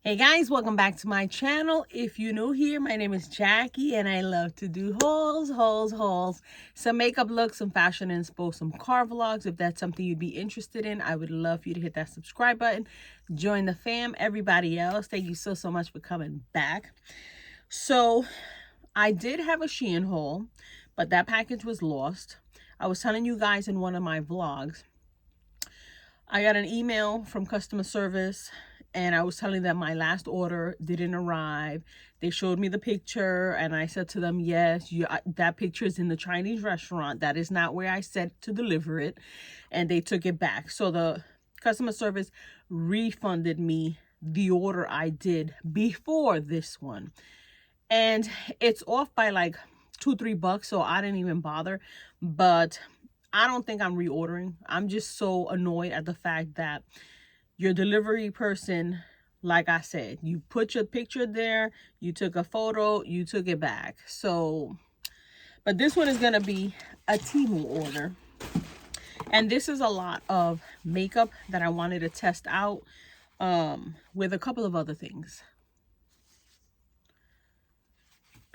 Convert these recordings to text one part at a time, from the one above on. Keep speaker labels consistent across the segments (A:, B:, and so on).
A: Hey guys, welcome back to my channel. If you're new here, my name is Jackie and I love to do hauls, some makeup looks, some fashion inspo, some car vlogs. If that's something you'd be interested in, I would love for you to hit that subscribe button. Join the fam. Everybody else, thank you so much for coming back. So I did have a Shein haul, but that package was lost. I was telling you guys in one of my vlogs, I got an email from customer service and I was telling them my last order didn't arrive. They showed me the picture and I said to them, yes, that picture is in the Chinese restaurant. That is not where I said to deliver it. And they took it back. So the customer service refunded me the order I did before this one. And it's off by like $2-3, so I didn't even bother. But I don't think I'm reordering. I'm just so annoyed at the fact that your delivery person, like I said, you put your picture there, you took a photo, you took it back. So, but this one is going to be a Temu order. And this is a lot of makeup that I wanted to test out with a couple of other things.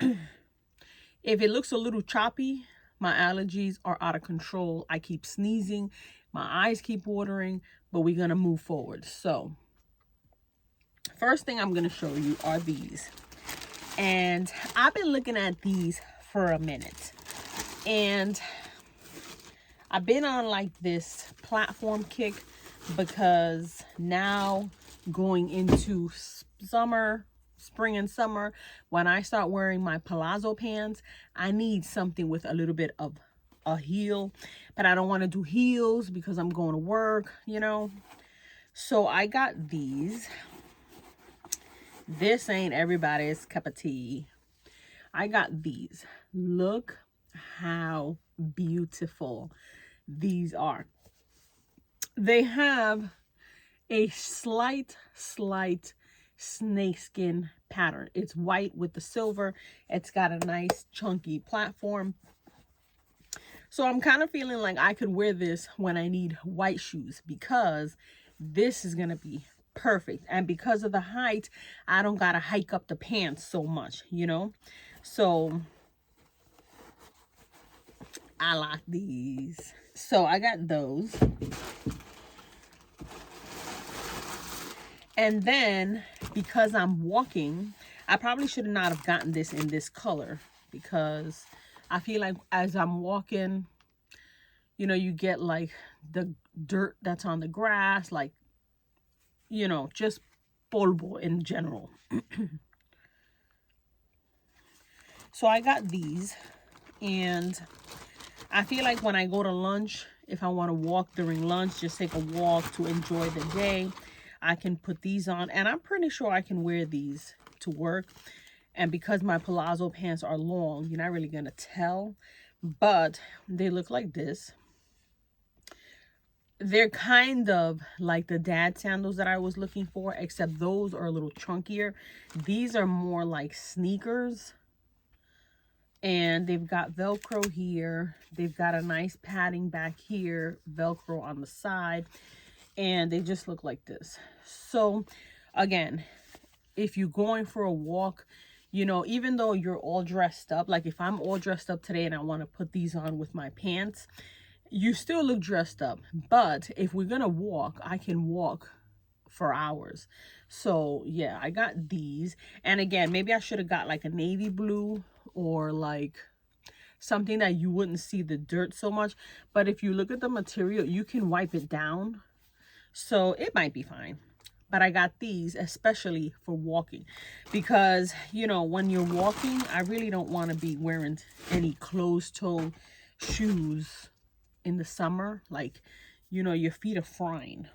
A: If it looks a little choppy, my allergies are out of control. I keep sneezing, my eyes keep watering, but we're gonna move forward. So first thing I'm gonna show you are these. And I've been looking at these for a minute. And I've been on like this platform kick because now going into spring and summer, when I start wearing my palazzo pants, I need something with a little bit of a heel, but I don't want to do heels because I'm going to work, you know. So I got these. This ain't everybody's cup of tea. I got these. Look how beautiful these are. They have a slight snakeskin pattern. It's white with the silver. It's got a nice chunky platform. So I'm kind of feeling like I could wear this when I need white shoes because this is going to be perfect. And because of the height, I don't got to hike up the pants so much, you know. So I like these. So I got those. And then because I'm walking, I probably should not have gotten this in this color because I feel like as I'm walking, you know, you get like the dirt that's on the grass, like, you know, just polvo in general. So I got these, and I feel like when I go to lunch, if I want to walk during lunch, just take a walk to enjoy the day, I can put these on, and I'm pretty sure I can wear these to work. And because my palazzo pants are long, you're not really gonna tell, but they look like this. They're kind of like the dad sandals that I was looking for, except those are a little chunkier. These are more like sneakers, and they've got Velcro here. They've got a nice padding back here, Velcro on the side, and they just look like this. So again, if you're going for a walk, you know, even though you're all dressed up, like if I'm all dressed up today and I want to put these on with my pants, you still look dressed up. But if we're gonna walk, I can walk for hours. So yeah, I got these. And again, maybe I should have got like a navy blue or like something that you wouldn't see the dirt so much. But if you look at the material, you can wipe it down, so it might be fine. But I got these especially for walking because, you know, when you're walking, I really don't want to be wearing any closed-toe shoes in the summer. Like, you know, your feet are frying.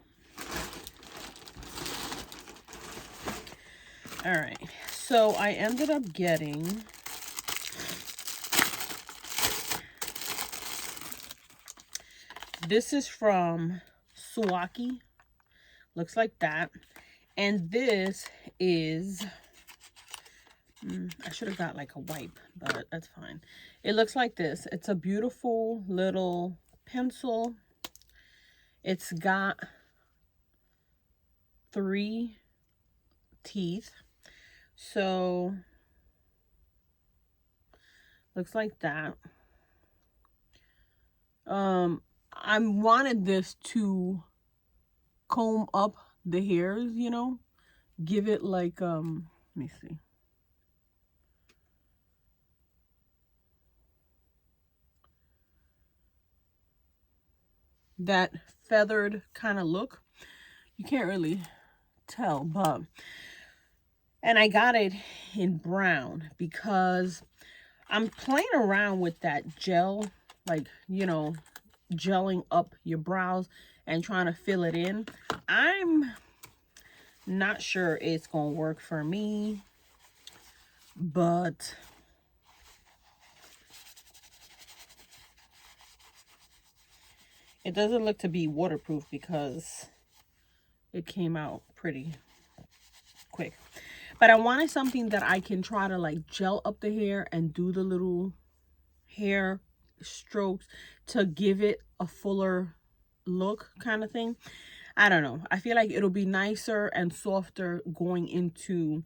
A: All right, so I ended up getting this is from Suwaki. Looks like that. And this is I should have got like a wipe, but that's fine. It looks like this. It's a beautiful little pencil. It's got 3 teeth. So looks like that. I wanted this to comb up the hairs, you know, give it like let me see, that feathered kind of look. You can't really tell, but, and I got it in brown because I'm playing around with that gel, like, you know, gelling up your brows and trying to fill it in. I'm not sure it's gonna work for me, but it doesn't look to be waterproof because it came out pretty quick. But I wanted something that I can try to like gel up the hair and do the little hair strokes to give it a fuller look kind of thing. I don't know. I feel like it'll be nicer and softer going into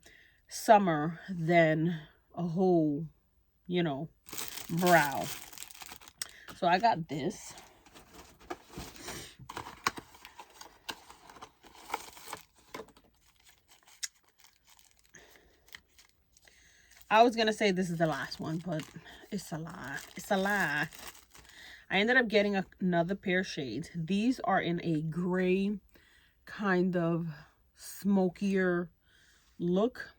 A: summer than a whole, you know, brow. So I got this. I was going to say this is the last one, but it's a lie. It's a lie. I ended up getting another pair of shades. These are in a gray kind of smokier look.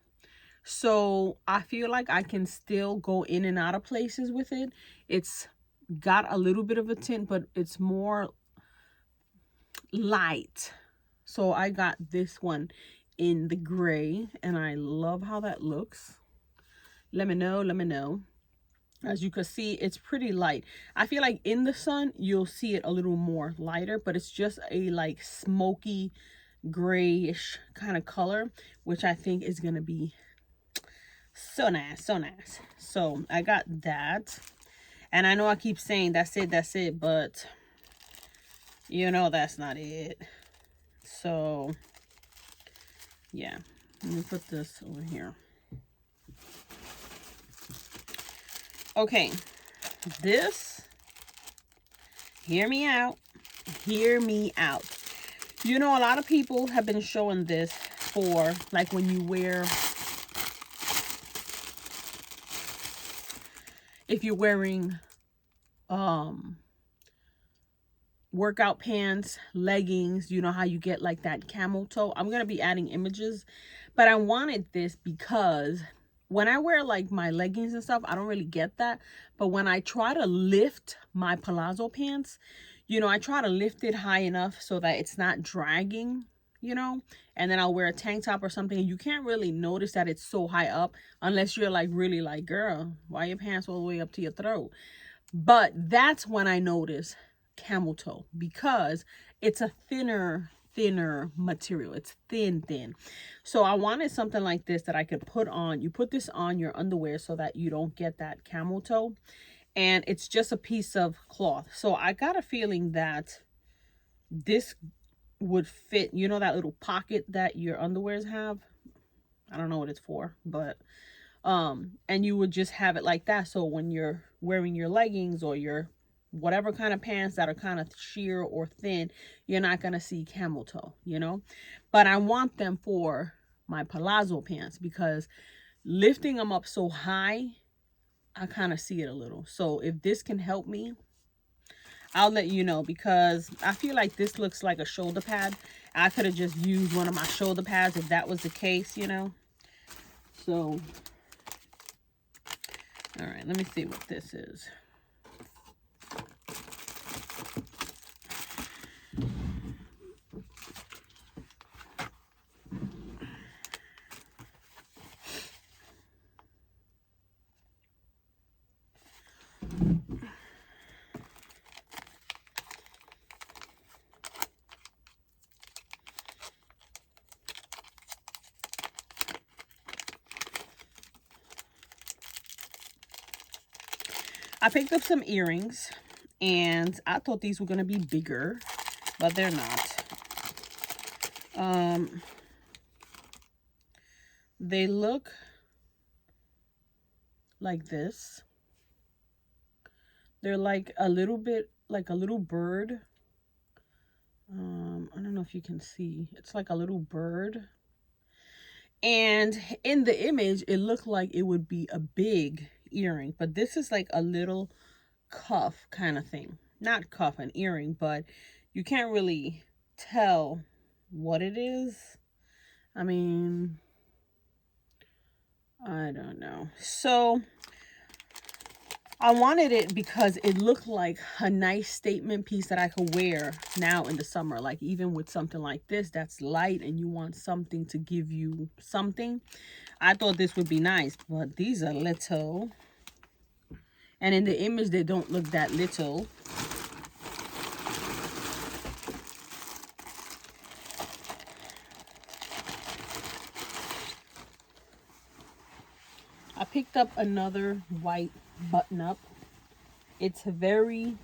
A: So I feel like I can still go in and out of places with it. It's got a little bit of a tint, but it's more light. So I got this one in the gray, and I love how that looks. Let me know, let me know. As you can see, it's pretty light. I feel like in the sun you'll see it a little more lighter, but it's just a like smoky grayish kind of color, which I think is gonna be so nice, so nice. So I got that, and I know I keep saying that's it, but you know that's not it. So yeah, let me put this over here. Okay, this, hear me out, hear me out. You know, a lot of people have been showing this for like when you wear, if you're wearing workout pants, leggings, you know how you get like that camel toe. I'm gonna be adding images, but I wanted this because when I wear like my leggings and stuff, I don't really get that. But when I try to lift my palazzo pants, you know, I try to lift it high enough so that it's not dragging, you know, and then I'll wear a tank top or something. You can't really notice that it's so high up unless you're like really like, girl, why your pants all the way up to your throat? But that's when I notice camel toe, because it's a thinner material. It's thin. So I wanted something like this that I could put on. You put this on your underwear so that you don't get that camel toe, and it's just a piece of cloth. So I got a feeling that this would fit, you know, that little pocket that your underwears have. I don't know what it's for, but and you would just have it like that. So when you're wearing your leggings or your whatever kind of pants that are kind of sheer or thin, you're not going to see camel toe, you know. But I want them for my palazzo pants because lifting them up so high, I kind of see it a little. So if this can help me, I'll let you know, because I feel like this looks like a shoulder pad. I could have just used one of my shoulder pads if that was the case, you know. So all right, let me see what this is. I picked up some earrings, and I thought these were going to be bigger, but they're not. They look like this. They're like a little bit like a little bird. I don't know if you can see. It's like a little bird. And in the image, it looked like it would be a big earring, but this is like a little cuff kind of thing. Not cuff, an earring, but you can't really tell what it is. I mean, I don't know. So I wanted it because it looked like a nice statement piece that I could wear now in the summer. Like even with something like this that's light and you want something to give you something. I thought this would be nice, but these are little. And in the image, they don't look that little. I picked up another white button-up. It's very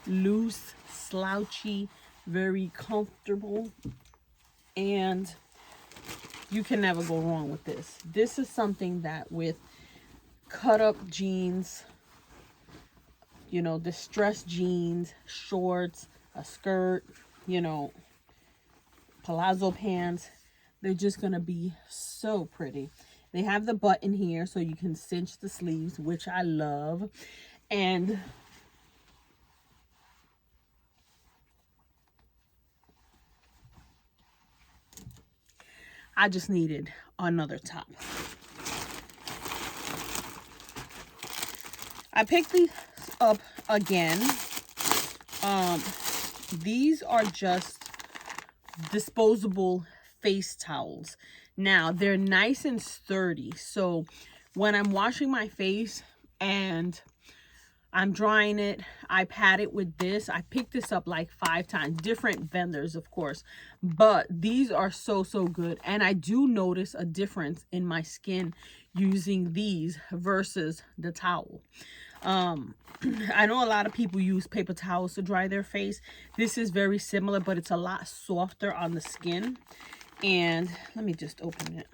A: loose, slouchy, very comfortable, and you can never go wrong with this. This is something that with cut-up jeans, you know, distressed jeans, shorts, a skirt, you know, palazzo pants, they're just gonna be so pretty. They have the button here so you can cinch the sleeves, which I love. And I just needed another top. I picked these up again. These are just disposable face towels. Now, they're nice and sturdy. So when I'm washing my face and I'm drying it, I pat it with this. I picked this up like 5 times. Different vendors, of course. But these are so, so good. And I do notice a difference in my skin using these versus the towel. I know a lot of people use paper towels to dry their face. This is very similar, but it's a lot softer on the skin. And let me just open it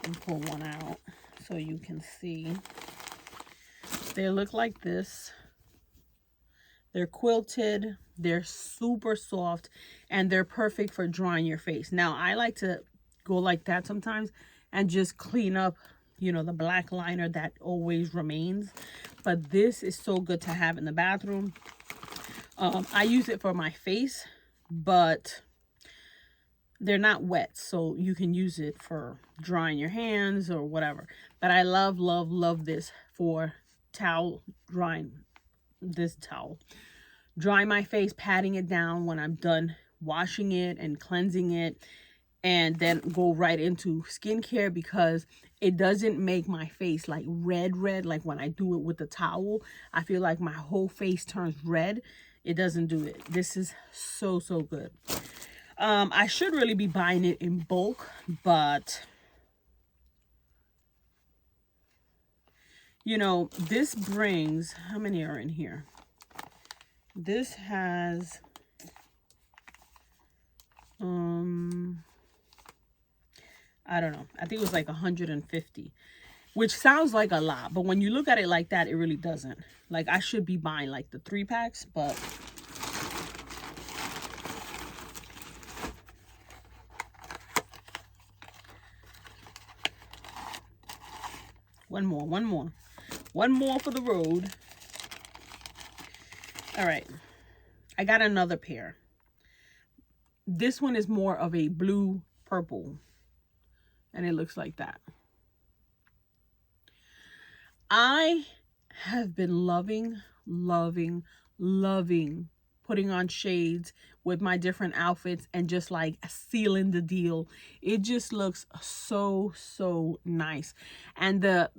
A: and pull one out so you can see. They look like this. They're quilted, they're super soft, and they're perfect for drying your face. Now, I like to go like that sometimes and just clean up, you know, the black liner that always remains. But this is so good to have in the bathroom. I use it for my face, but they're not wet, so you can use it for drying your hands or whatever. But I love, love, love this for towel drying. This towel. Dry my face, patting it down when I'm done washing it and cleansing it. And then go right into skincare because it doesn't make my face like red like when I do it with the towel. I feel like my whole face turns red. It doesn't do it. This is so, so good. I should really be buying it in bulk, but you know, this brings, how many are in here? This has I don't know. I think it was like 150, which sounds like a lot, but when you look at it like that, it really doesn't. Like I should be buying like the 3 packs, but one more for the road. All right, I got another pair. This one is more of a blue purple, and it looks like that. I have been loving putting on shades with my different outfits and just like sealing the deal. It just looks so, so nice. And the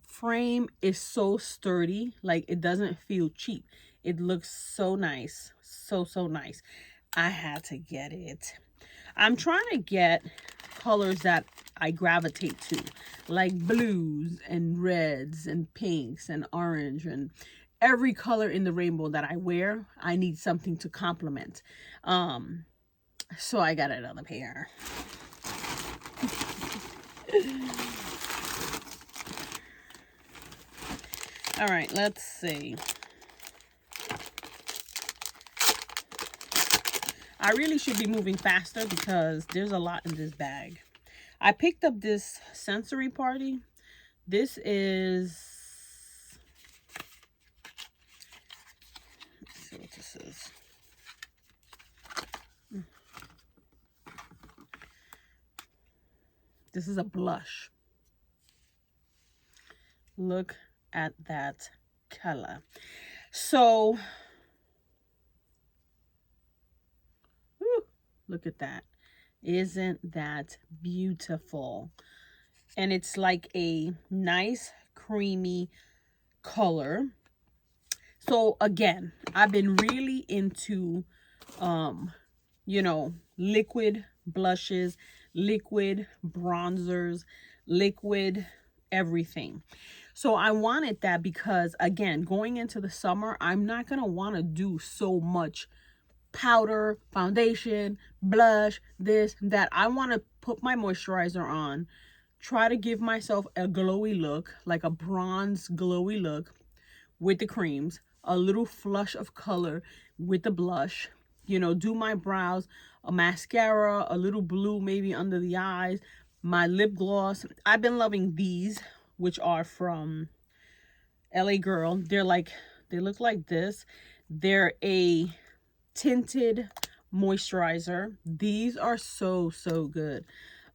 A: frame is so sturdy, like it doesn't feel cheap. It looks so nice, so, so nice. I had to get it. I'm trying to get colors that I gravitate to, like blues and reds and pinks and orange, and every color in the rainbow that I wear, I need something to complement. So I got another pair. All right, let's see. I really should be moving faster because there's a lot in this bag. I picked up this sensory party. This is, let's see what this is. This is a blush. Look at that color. So, whew, look at that. Isn't that beautiful? And it's like a nice creamy color. So again, I've been really into you know, liquid blushes, liquid bronzers, liquid everything. So I wanted that because, again, going into the summer, I'm not going to want to do so much powder, foundation, blush, this, that. I want to put my moisturizer on, try to give myself a glowy look, like a bronze glowy look with the creams, a little flush of color with the blush, you know, do my brows, a mascara, a little blue maybe under the eyes, my lip gloss. I've been loving these, which are from LA Girl. They're like, they look like this. They're a tinted moisturizer. These are so good.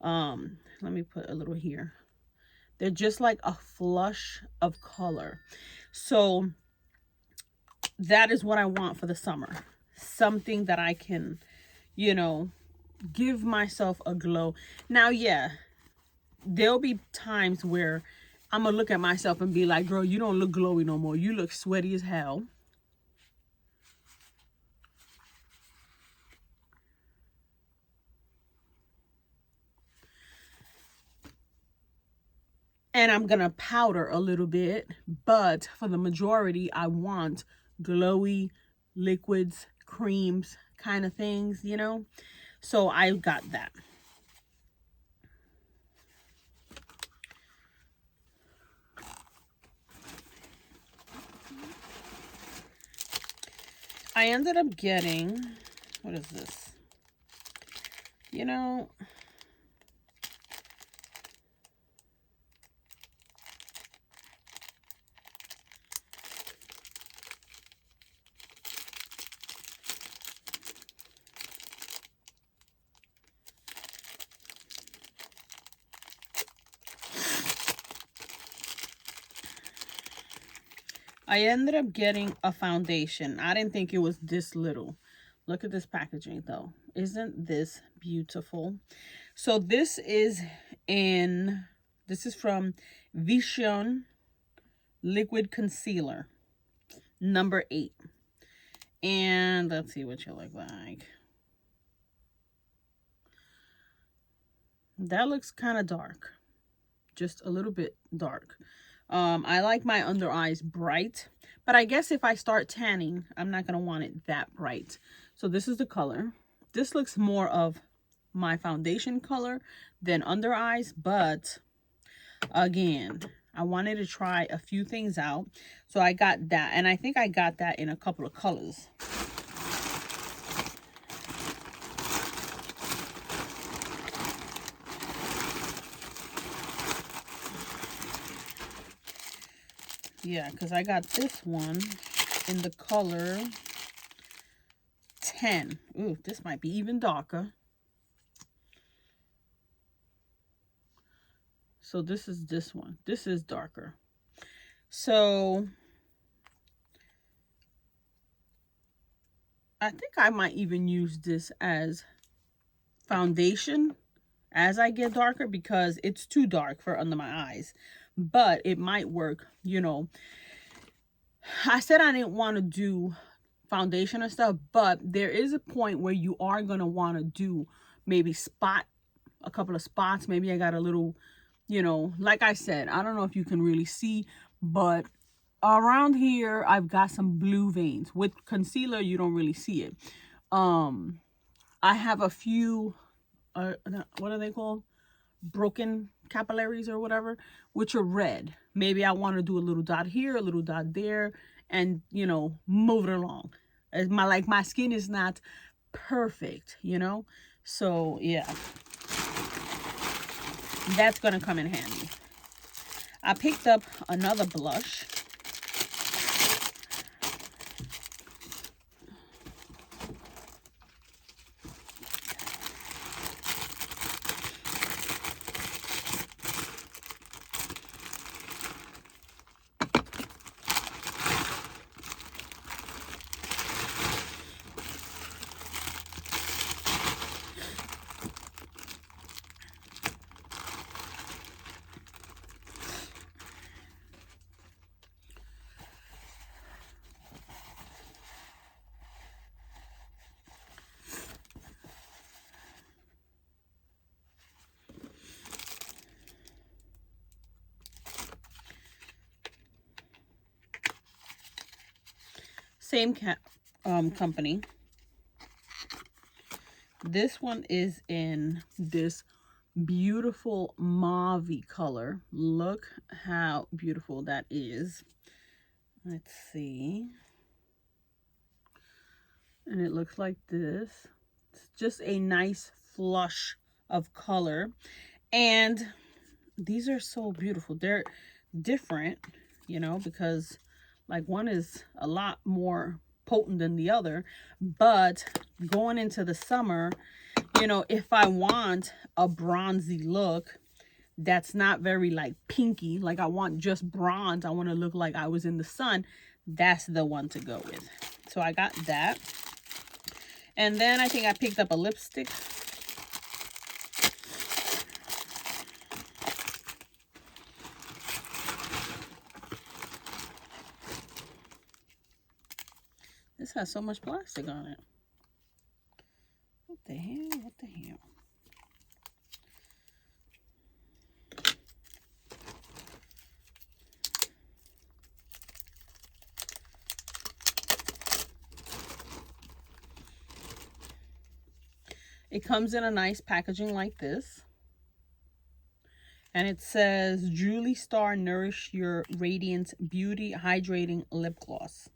A: Let me put a little here. They're just like a flush of color. So that is what I want for the summer. Something that I can, you know, give myself a glow. Now, yeah, there'll be times where I'm gonna look at myself and be like, girl, you don't look glowy no more. You look sweaty as hell. And I'm gonna powder a little bit, but for the majority, I want glowy liquids, creams, kind of things, you know? So I got that. I ended up getting, what is this? You know, I ended up getting a foundation. I didn't think it was this little. Look at this packaging though. Isn't this beautiful? So this is from Vision Liquid Concealer, number 8. And let's see what you look like. That looks kind of dark. Just a little bit dark. I like my under eyes bright, but I guess if I start tanning, I'm not going to want it that bright. So this is the color. This looks more of my foundation color than under eyes, but again, I wanted to try a few things out. So I got that, and I think I got that in a couple of colors. Yeah, because I got this one in the color 10. Ooh, this might be even darker. So this is this one. This is darker. So I think I might even use this as foundation as I get darker, because it's too dark for under my eyes. But it might work, you know. I said I didn't want to do foundation and stuff, but there is a point where you are going to want to do maybe a couple of spots. Maybe I got a little, you know, like I said, I don't know if you can really see, but around here I've got some blue veins. With concealer you don't really see it. I have a few what are they called? Broken capillaries or whatever, which are red. Maybe I want to do a little dot here, a little dot there, and, you know, move it along. My skin is not perfect, you know? So, yeah. That's going to come in handy. I picked up another blush. Same company. This one is in this beautiful mauve color. Look how beautiful that is. Let's see. And it looks like this. It's just a nice flush of color. And these are so beautiful. They're different, you know, because like one is a lot more potent than the other. But going into the summer, you know, if I want a bronzy look that's not very like pinky, like I want just bronze, I want to look like I was in the sun, that's the one to go with. So I got that. And then I think I picked up a lipstick. This has so much plastic on it. What the hell? What the hell? It comes in a nice packaging like this. And it says, Julie Star Nourish Your Radiant Beauty Hydrating Lip Gloss.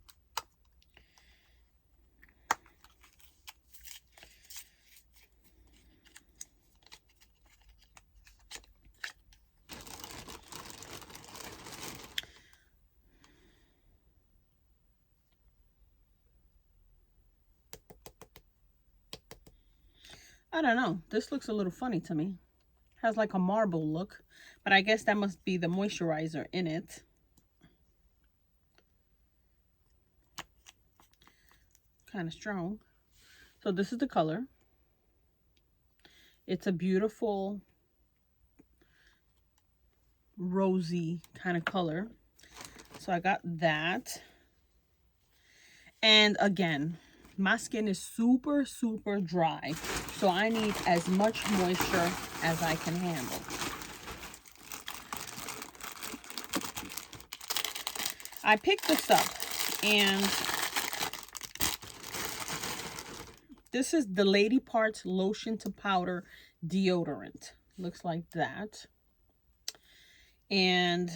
A: I don't know. This looks a little funny to me. Has like a marble look, but I guess that must be the moisturizer in it. Kind of strong. So this is the color. It's a beautiful rosy kind of color. So I got that. And again, my skin is super, super dry. So I need as much moisture as I can handle. I picked this up and this is the Lady Parts Lotion to Powder Deodorant. Looks like that. And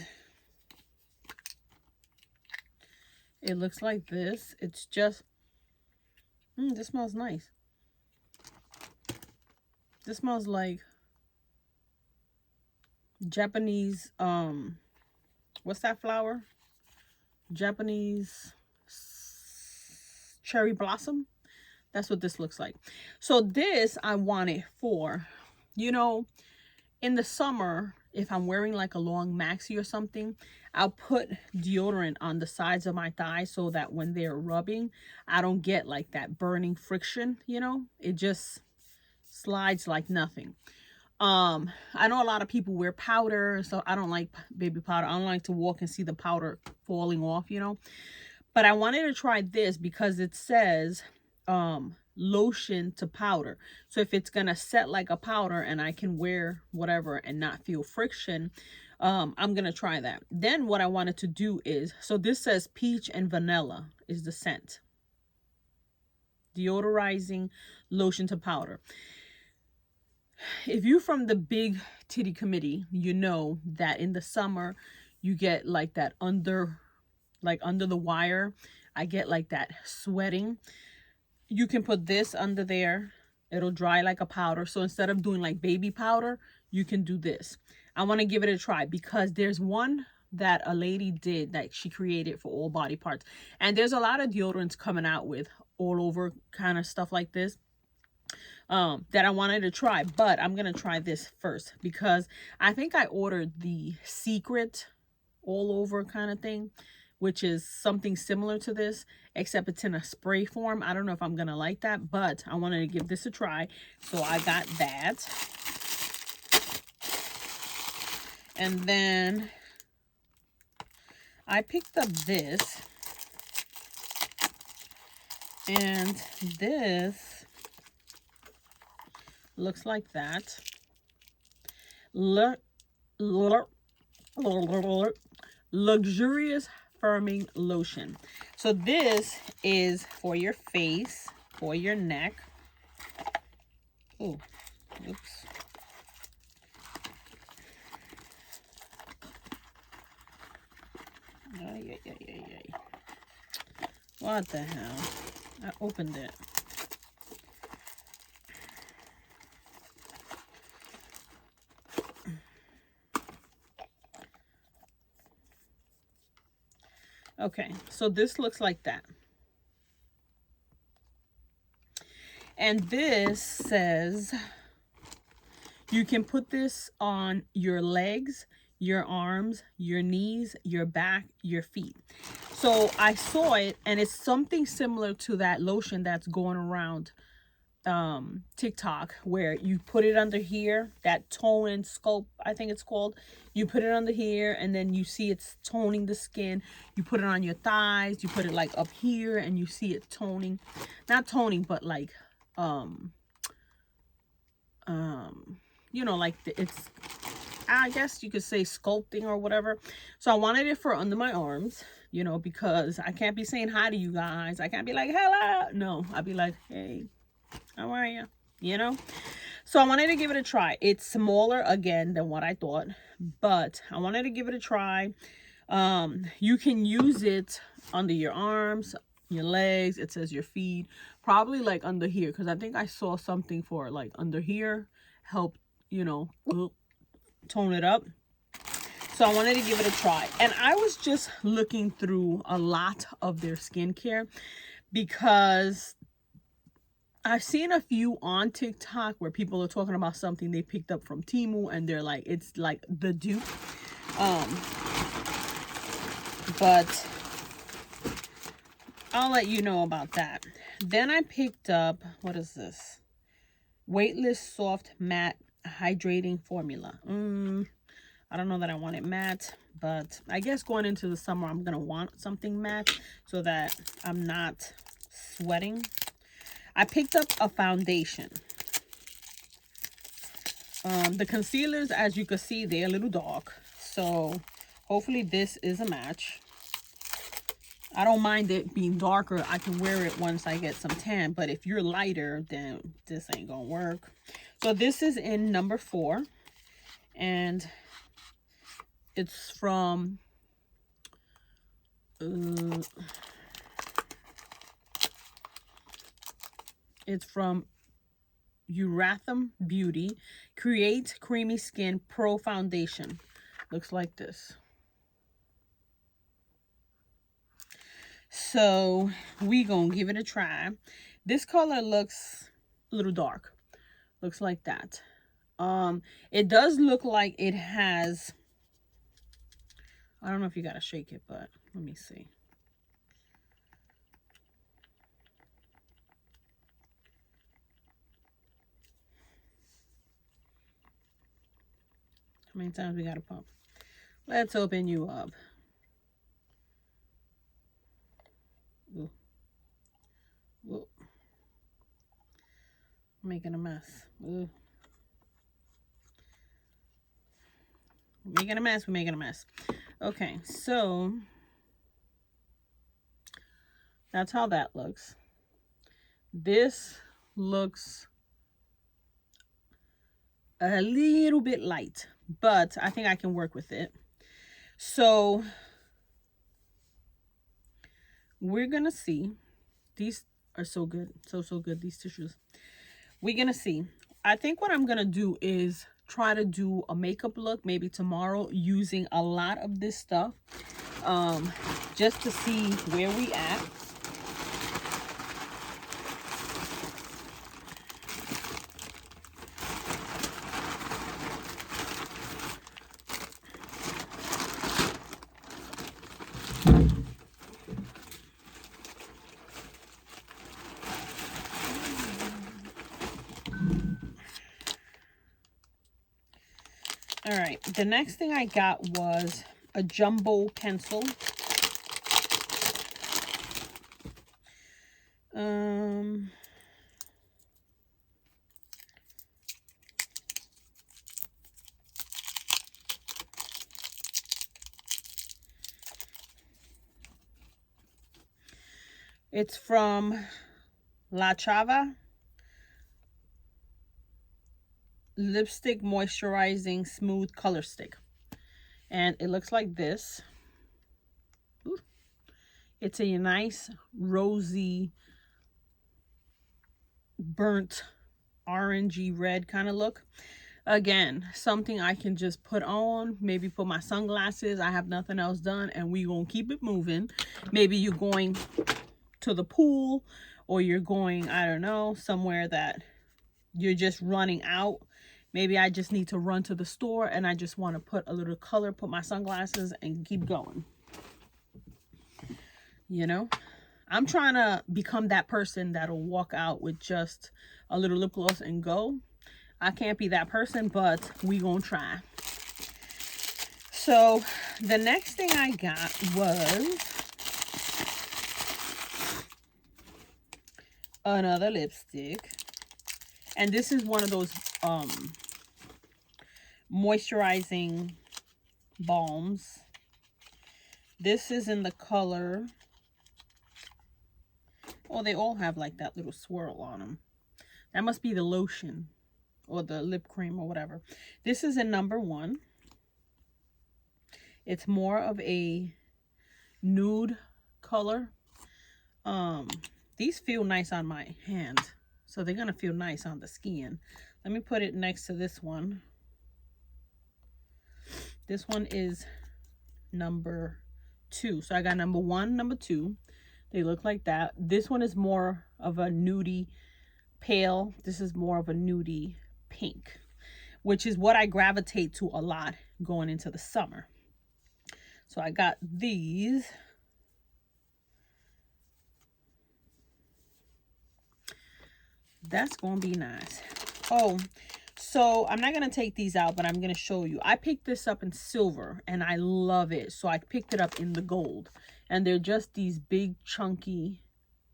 A: it looks like this. It's just, this smells nice. This smells like Japanese, what's that flower? Japanese cherry blossom. That's what this looks like. So this I want it for, you know, in the summer, if I'm wearing like a long maxi or something, I'll put deodorant on the sides of my thighs so that when they're rubbing, I don't get like that burning friction, you know? It just slides like nothing. I know a lot of people wear powder, so I don't like baby powder. I don't like to walk and see the powder falling off, you know? But I wanted to try this because it says lotion to powder. So if it's gonna set like a powder and I can wear whatever and not feel friction, I'm gonna try that. Then what I wanted to do is, so this says peach and vanilla is the scent. Deodorizing lotion to powder. if you're from the big titty committee, you know that in the summer you get like that under the wire. I get like that sweating. You can put this under there. It'll dry like a powder. So instead of doing like baby powder, you can do this. I want to give it a try because there's one that a lady did that she created for all body parts. And there's a lot of deodorants coming out with all over kind of stuff like this that I wanted to try. But I'm going to try this first because I think I ordered the secret all over kind of thing, which is something similar to this, except it's in a spray form. I don't know if I'm gonna like that, but I wanted to give this a try. So I got that. And then I picked up this. And this looks like that. Luxurious firming lotion. So this is for your face, for your neck. Oh, oops. Ay. What the hell? I opened it. Okay, so this looks like that. And this says you can put this on your legs, your arms, your knees, your back, your feet. So I saw it, and it's something similar to that lotion that's going around TikTok, where you put it under here, that tone and sculpt, I think it's called. You put it under here, and then you see it's toning the skin. You put it on your thighs, you put it like up here, and you see it toning, not toning, but like you know, like it's, I guess you could say sculpting or whatever. So I wanted it for under my arms, you know, because I can't be saying hi to you guys. I can't be like, hello. No, I'd be like, hey, how are you? You know? So I wanted to give it a try. It's smaller again than what I thought, but I wanted to give it a try. You can use it under your arms, your legs. It says your feet, probably like under here, because I think I saw something for like under here, help, you know, tone it up. So I wanted to give it a try. And I was just looking through a lot of their skincare because I've seen a few on TikTok where people are talking about something they picked up from Temu, and they're like, it's like the dupe. But I'll let you know about that. Then I picked up, what is this? Weightless Soft Matte Hydrating Formula. I don't know that I want it matte, but I guess going into the summer, I'm going to want something matte so that I'm not sweating. I picked up a foundation. The concealers, as you can see, they're a little dark. So hopefully this is a match. I don't mind it being darker. I can wear it once I get some tan. But if you're lighter, then this ain't going to work. So this is in number 4. And it's from... it's from Uratham Beauty. Create Creamy Skin Pro Foundation. Looks like this. So we gonna give it a try. This color looks a little dark. Looks like that. It does look like it has, I don't know if you gotta shake it, but let me see. How many times we gotta pump? Let's open you up. Ooh. Ooh. Making a mess. Ooh. Making a mess. We're making a mess. Okay, so that's how that looks. This looks a little bit light, but I think I can work with it. So we're gonna see. These are so good, so good, these tissues. We're gonna see. I think what I'm gonna do is try to do a makeup look maybe tomorrow using a lot of this stuff, just to see where we at. All right, the next thing I got was a jumbo pencil. It's from La Chava. Lipstick moisturizing smooth color stick, and it looks like this. Ooh. It's a nice rosy burnt orangey red kind of look. Again, something I can just put on, maybe put my sunglasses. I have nothing else done, and we gonna keep it moving. Maybe you're going to the pool, or you're going, I don't know, somewhere that you're just running out. Maybe I just need to run to the store and I just want to put a little color, put my sunglasses, and keep going. You know, I'm trying to become that person that'll walk out with just a little lip gloss and go. I can't be that person, but we gonna try. So the next thing I got was another lipstick. And this is one of those moisturizing balms. This is in the color, oh, they all have like that little swirl on them. That must be the lotion or the lip cream or whatever. This is in number 1. It's more of a nude color. These feel nice on my hand, so they're gonna feel nice on the skin. Let me put it next to this one. This one is number 2. So I got number 1, number 2. They look like that. This one is more of a nudie pale. This is more of a nudie pink, which is what I gravitate to a lot going into the summer. So I got these. That's gonna be nice. Oh, so I'm not gonna take these out, but I'm gonna show you. I picked this up in silver and I love it, so I picked it up in the gold. And they're just these big chunky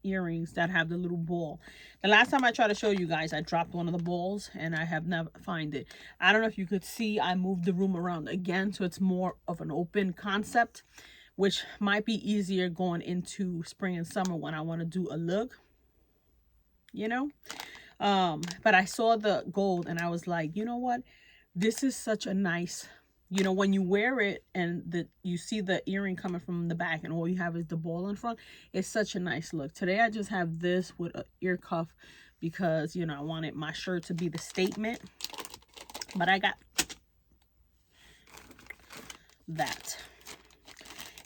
A: earrings that have the little ball. The last time I tried to show you guys, I dropped one of the balls and I have never find it. I don't know if you could see, I moved the room around again, so it's more of an open concept, which might be easier going into spring and summer when I want to do a look, you know. But I saw the gold and I was like, you know what, this is such a nice, you know, when you wear it and you see the earring coming from the back and all you have is the ball in front, it's such a nice look. Today I just have this with an ear cuff because, you know, I wanted my shirt to be the statement, but I got that.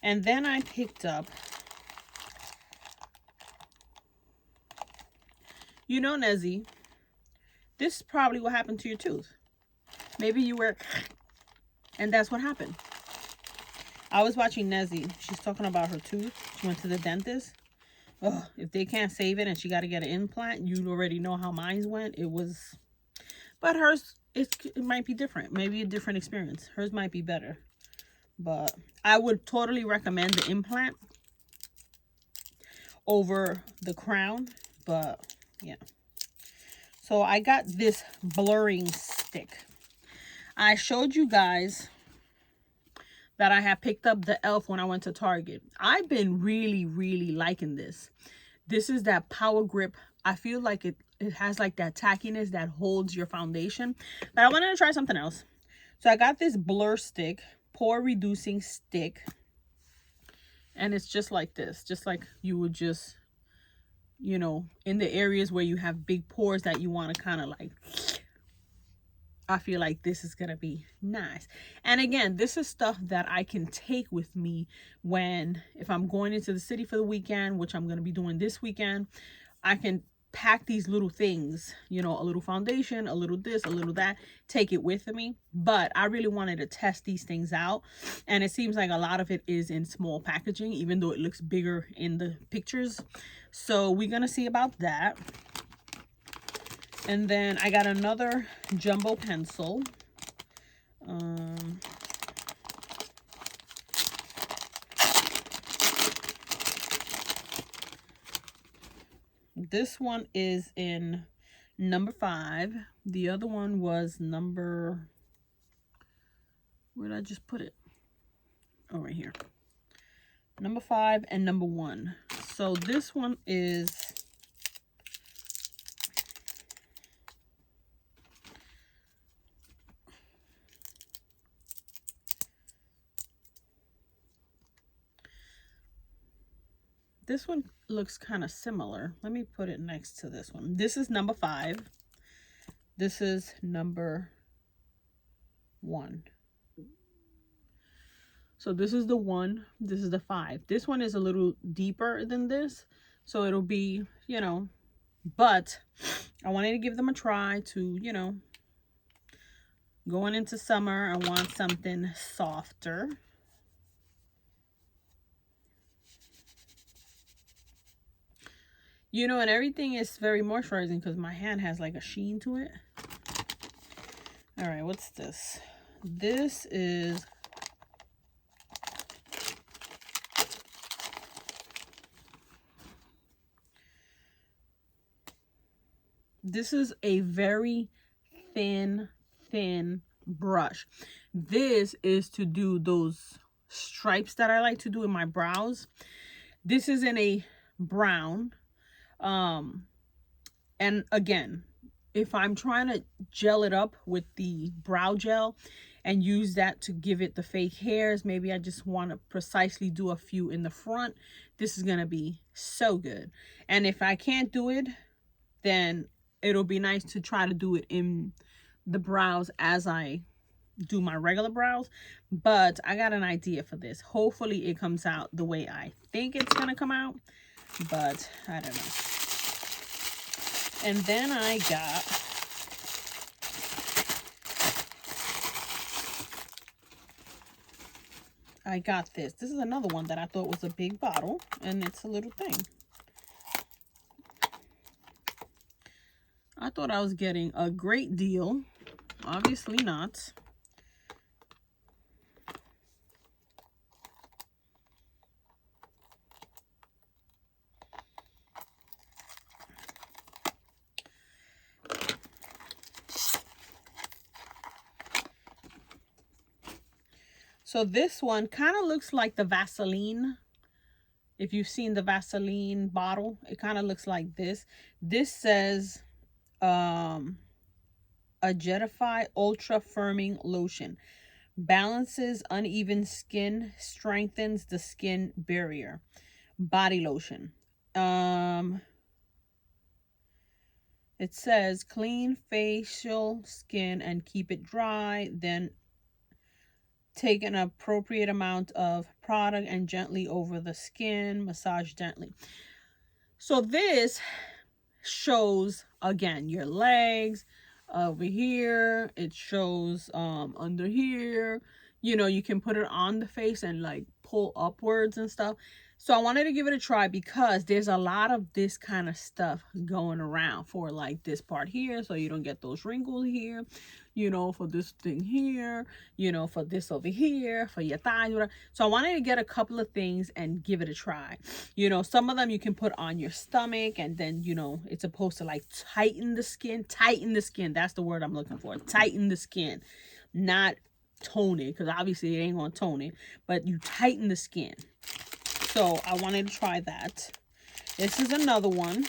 A: And then I picked up, you know, Nezzy, this is probably what happened to your tooth. Maybe you were, and that's what happened. I was watching Nezzy. She's talking about her tooth. She went to the dentist. Oh, if they can't save it and she got to get an implant, you already know how mine went. It was, but hers, it might be different. Maybe a different experience. Hers might be better. But I would totally recommend the implant over the crown. But yeah. So I got this blurring stick. I showed you guys that I have picked up the e.l.f. when I went to Target. I've been really liking this. This is that power grip. I feel like it has like that tackiness that holds your foundation. But I wanted to try something else. So I got this blur stick, pore reducing stick. And it's just like this, just like you would just, you know, in the areas where you have big pores that you want to kind of like, I feel like this is going to be nice. And again, this is stuff that I can take with me if I'm going into the city for the weekend, which I'm going to be doing this weekend. I can pack these little things, you know, a little foundation, a little this, a little that, take it with me. But I really wanted to test these things out, and it seems like a lot of it is in small packaging, even though it looks bigger in the pictures. So we're gonna see about that. And then I got another jumbo pencil. This one is in number 5. The other one was number, where did I just put it? Oh, right here. Number 5 and number 1. So this one is, this one looks kind of similar. Let me put it next to this one. This is number 5. This is number 1. So this is the 1. This is the 5. This one is a little deeper than this. So it'll be, you know, but I wanted to give them a try to, you know, going into summer, I want something softer. You know, and everything is very moisturizing because my hand has like a sheen to it. All right, what's this? This is a very thin brush. This is to do those stripes that I like to do in my brows. This is in a brown. And again, if I'm trying to gel it up with the brow gel and use that to give it the fake hairs, maybe I just want to precisely do a few in the front, this is going to be so good. And if I can't do it, then it'll be nice to try to do it in the brows as I do my regular brows. But I got an idea for this. Hopefully it comes out the way I think it's going to come out, but I don't know. And then I got this. This is another one that I thought was a big bottle, and it's a little thing. I thought I was getting a great deal. Obviously not. So this one kind of looks like the Vaseline. If you've seen the Vaseline bottle, it kind of looks like this. This says Agetify Ultra Firming Lotion. Balances uneven skin, strengthens the skin barrier. Body lotion. It says clean facial skin and keep it dry, then take an appropriate amount of product and gently over the skin, massage gently. So this shows, again, your legs over here. It shows under here. You know, you can put it on the face and like pull upwards and stuff. So I wanted to give it a try because there's a lot of this kind of stuff going around for like this part here, so you don't get those wrinkles here, you know, for this thing here, you know, for this over here, for your thighs, whatever. So I wanted to get a couple of things and give it a try. You know, some of them you can put on your stomach, and then, you know, it's supposed to like tighten the skin. That's the word I'm looking for. Tighten the skin, not tone it, because obviously it ain't gonna tone it, but you tighten the skin. So I wanted to try that. This is another one.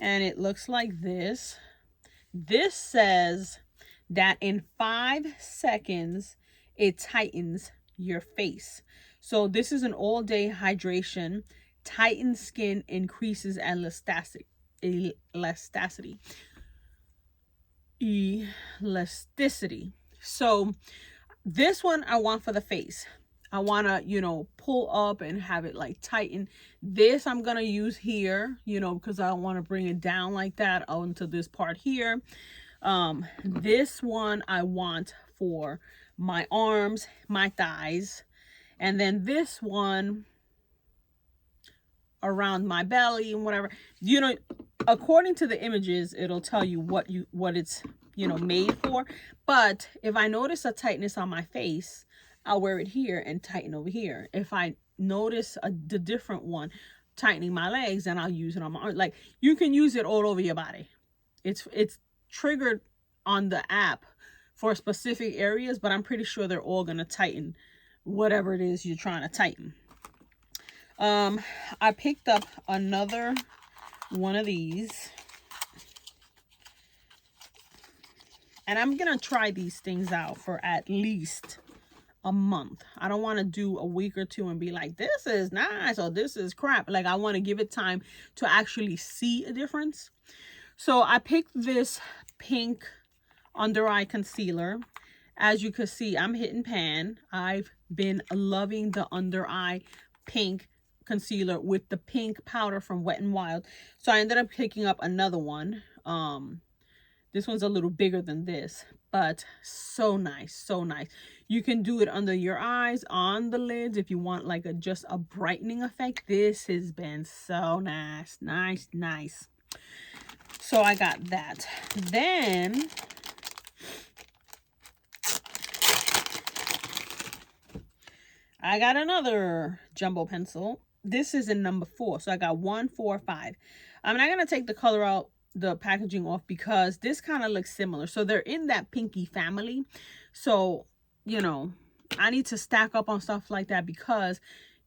A: And it looks like this. This says that in 5 seconds, it tightens your face. So this is an all-day hydration, tightens skin, increases elasticity. So this one I want for the face. I want to, you know, pull up and have it like tighten. This I'm going to use here, you know, because I don't want to bring it down like that onto this part here. This one I want for my arms, my thighs, and then this one around my belly and whatever. You know, according to the images, it'll tell you what it's, you know, made for. But if I notice a tightness on my face, I'll wear it here and tighten over here. If I notice the different one tightening my legs, then I'll use it on my arm. Like, you can use it all over your body. It's triggered on the app for specific areas, but I'm pretty sure they're all gonna tighten whatever it is you're trying to tighten. I picked up another one of these, and I'm gonna try these things out for at least a month. I don't want to do a week or two and be like, this is nice or this is crap. Like, I want to give it time to actually see a difference. So I picked this pink under eye concealer. As you can see, I'm hitting pan. I've been loving the under eye pink concealer with the pink powder from Wet n Wild. So I ended up picking up another one. This one's a little bigger than this, but so nice, so nice. You can do it under your eyes, on the lids, if you want like just a brightening effect. This has been so nice, nice. So I got that. Then I got another jumbo pencil. This is in number 4. So I got 1, 4, 5. I'm not going to take the color out, the packaging off, because this kind of looks similar. So they're in that pinky family. So, you know, I need to stack up on stuff like that because,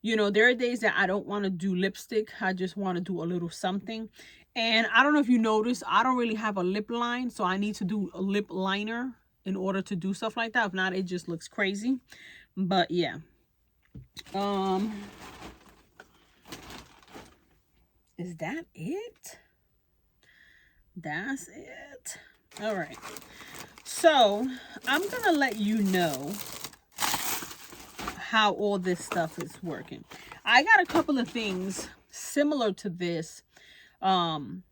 A: you know, there are days that I don't want to do lipstick. I just want to do a little something. And I don't know if you noticed, I don't really have a lip line. So I need to do a lip liner in order to do stuff like that. If not, it just looks crazy. But yeah. Is that it? That's it. All right. So I'm gonna let you know how all this stuff is working. I got a couple of things similar to this in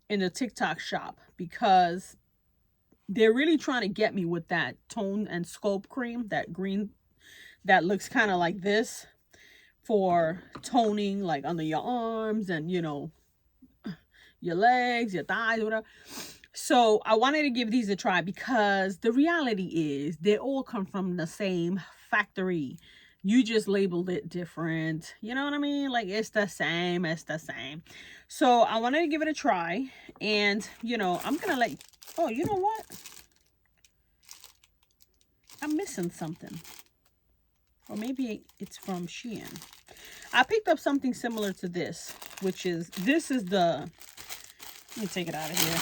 A: the TikTok shop because they're really trying to get me with that tone and sculpt cream, that green that looks kind of like this, for toning like under your arms and, you know, your legs, your thighs, whatever. So I wanted to give these a try because the reality is they all come from the same factory. You just labeled it different. You know what I mean? Like, it's the same. It's the same. So I wanted to give it a try. And, you know, I'm going to let... Oh, you know what? I'm missing something. Or maybe it's from Shein. I picked up something similar to this, which is... This is the... Let me take it out of here.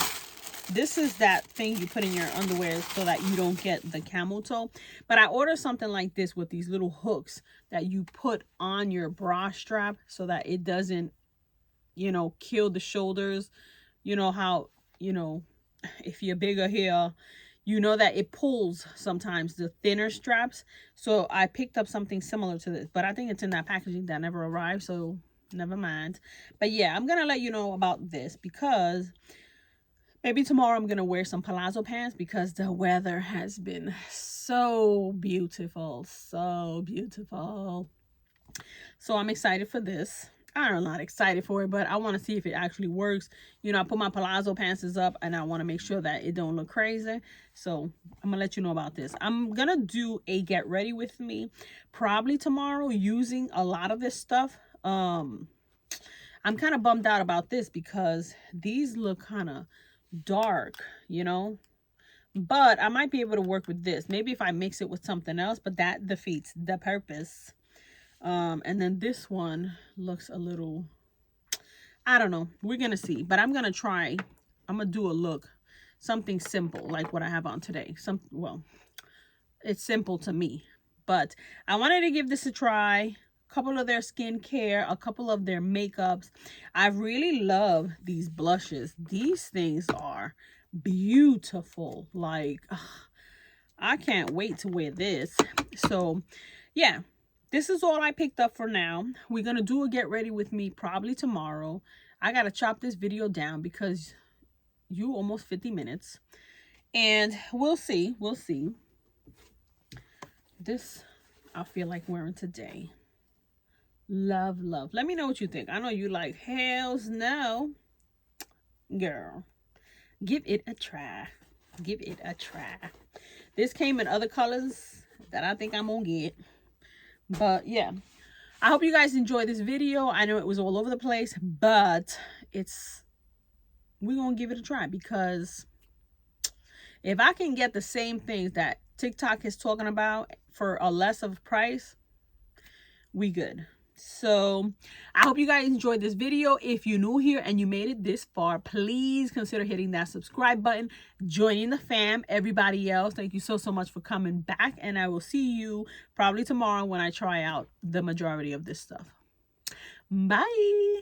A: This is that thing you put in your underwear so that you don't get the camel toe. But I ordered something like this with these little hooks that you put on your bra strap so that it doesn't, you know, kill the shoulders. You know how, you know, if you're bigger here, you know that it pulls sometimes the thinner straps. So I picked up something similar to this, but I think it's in that packaging that never arrived, so never mind. But yeah, I'm gonna let you know about this because maybe tomorrow I'm gonna wear some palazzo pants because the weather has been so beautiful, so beautiful. So I'm excited for this. I'm not excited for it, but I want to see if it actually works. You know, I put my palazzo pants up and I want to make sure that it don't look crazy. So I'm gonna let you know about this. I'm gonna do a get ready with me probably tomorrow using a lot of this stuff. I'm kind of bummed out about this because these look kind of dark, you know, but I might be able to work with this. Maybe if I mix it with something else, but that defeats the purpose. And then this one looks a little, I don't know. We're going to see. But I'm going to try. I'm going to do a look. Something simple like what I have on today. Well, it's simple to me. But I wanted to give this a try. A couple of their skincare. A couple of their makeups. I really love these blushes. These things are beautiful. Like, ugh, I can't wait to wear this. So, yeah. This is all I picked up for now. We're going to do a get ready with me probably tomorrow. I got to chop this video down because you almost 50 minutes. And we'll see. We'll see. This I feel like wearing today. Love, love. Let me know what you think. I know you like, hells no. Girl, give it a try. Give it a try. This came in other colors that I think I'm going to get. But yeah, I hope you guys enjoyed this video. I know it was all over the place, but we're going to give it a try, because if I can get the same things that TikTok is talking about for a less of price, we good. So I hope you guys enjoyed this video. If you're new here and you made it this far, please consider hitting that subscribe button, joining the fam. Everybody else, thank you so much for coming back, and I will see you probably tomorrow when I try out the majority of this stuff. Bye.